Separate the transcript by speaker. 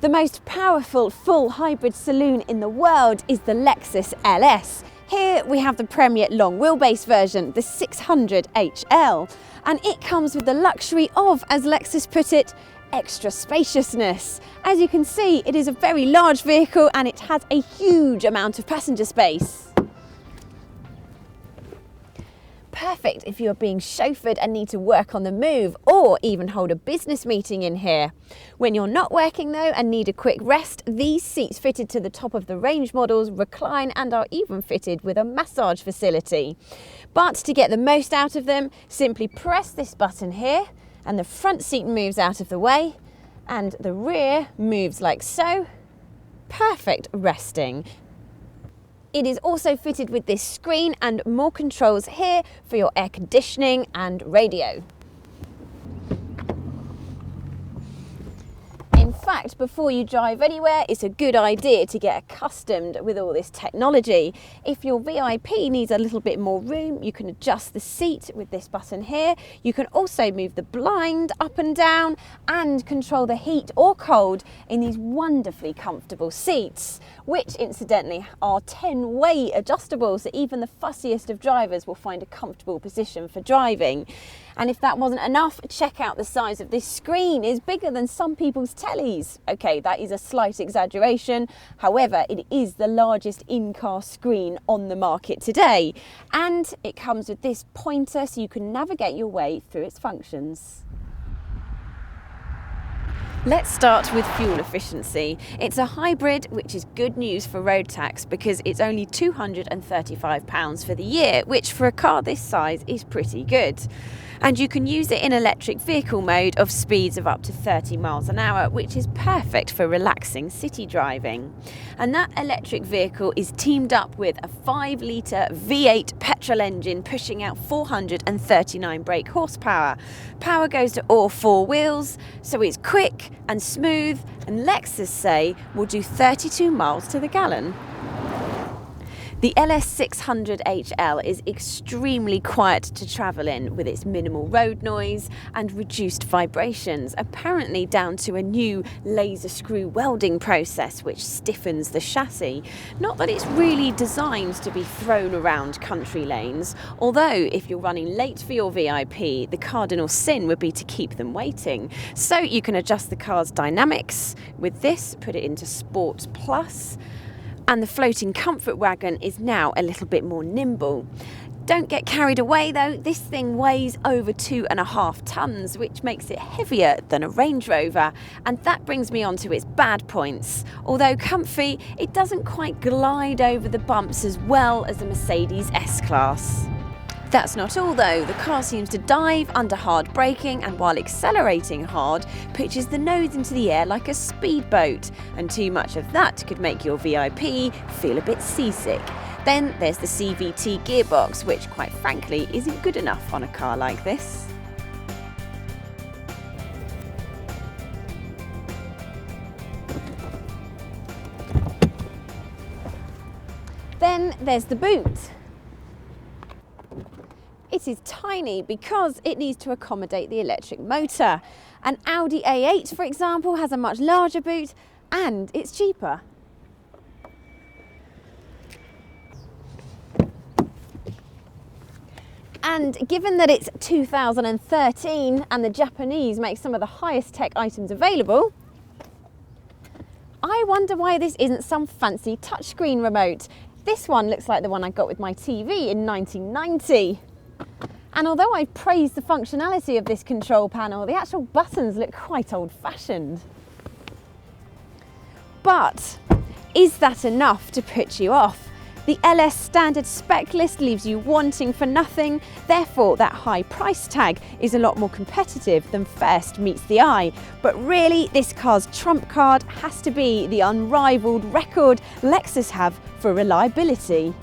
Speaker 1: The most powerful full hybrid saloon in the world is the Lexus LS. Here we have the premier long wheelbase version, the 600 HL, and it comes with the luxury of, as Lexus put it, extra spaciousness. As you can see, it is a very large vehicle and it has a huge amount of passenger space. Perfect if you're being chauffeured and need to work on the move, or even hold a business meeting in here. When you're not working though and need a quick rest, these seats fitted to the top of the range models recline and are even fitted with a massage facility. But to get the most out of them, simply press this button here and the front seat moves out of the way and the rear moves like so. Perfect resting. It is also fitted with this screen and more controls here for your air conditioning and radio. In fact, before you drive anywhere, it's a good idea to get accustomed with all this technology. If your VIP needs a little bit more room, you can adjust the seat with this button here. You can also move the blind up and down and control the heat or cold in these wonderfully comfortable seats, which incidentally are 10-way adjustable, so even the fussiest of drivers will find a comfortable position for driving. And if that wasn't enough, check out the size of this screen. It's bigger than some people's tellies. Okay, that is a slight exaggeration. However, it is the largest in-car screen on the market today. And it comes with this pointer so you can navigate your way through its functions. Let's start with fuel efficiency. It's a hybrid, which is good news for road tax because it's only £235 for the year, which for a car this size is pretty good. And you can use it in electric vehicle mode of speeds of up to 30 miles an hour, which is perfect for relaxing city driving. And that electric vehicle is teamed up with a 5-litre V8 petrol engine pushing out 439 brake horsepower. Power goes to all 4 wheels, so it's quick and smooth, and Lexus say will do 32 miles to the gallon. The LS 600 HL is extremely quiet to travel in with its minimal road noise and reduced vibrations, apparently down to a new laser screw welding process which stiffens the chassis. Not that it's really designed to be thrown around country lanes, although if you're running late for your VIP, the cardinal sin would be to keep them waiting. So you can adjust the car's dynamics. With this, put it into Sport Plus. And the floating comfort wagon is now a little bit more nimble. Don't get carried away though, this thing weighs over 2.5 tons, which makes it heavier than a Range Rover. And that brings me on to its bad points. Although comfy, it doesn't quite glide over the bumps as well as the Mercedes S-Class. That's not all though, the car seems to dive under hard braking and while accelerating hard, pitches the nose into the air like a speedboat, and too much of that could make your VIP feel a bit seasick. Then there's the CVT gearbox, which quite frankly isn't good enough on a car like this. Then there's the boot. It is tiny because it needs to accommodate the electric motor. An Audi A8, for example, has a much larger boot and it's cheaper. And given that it's 2013 and the Japanese make some of the highest tech items available, I wonder why this isn't some fancy touchscreen remote. This one looks like the one I got with my TV in 1990. And although I praise the functionality of this control panel, the actual buttons look quite old-fashioned. But is that enough to put you off? The LS standard spec list leaves you wanting for nothing, therefore that high price tag is a lot more competitive than first meets the eye. But really, this car's trump card has to be the unrivaled record Lexus have for reliability.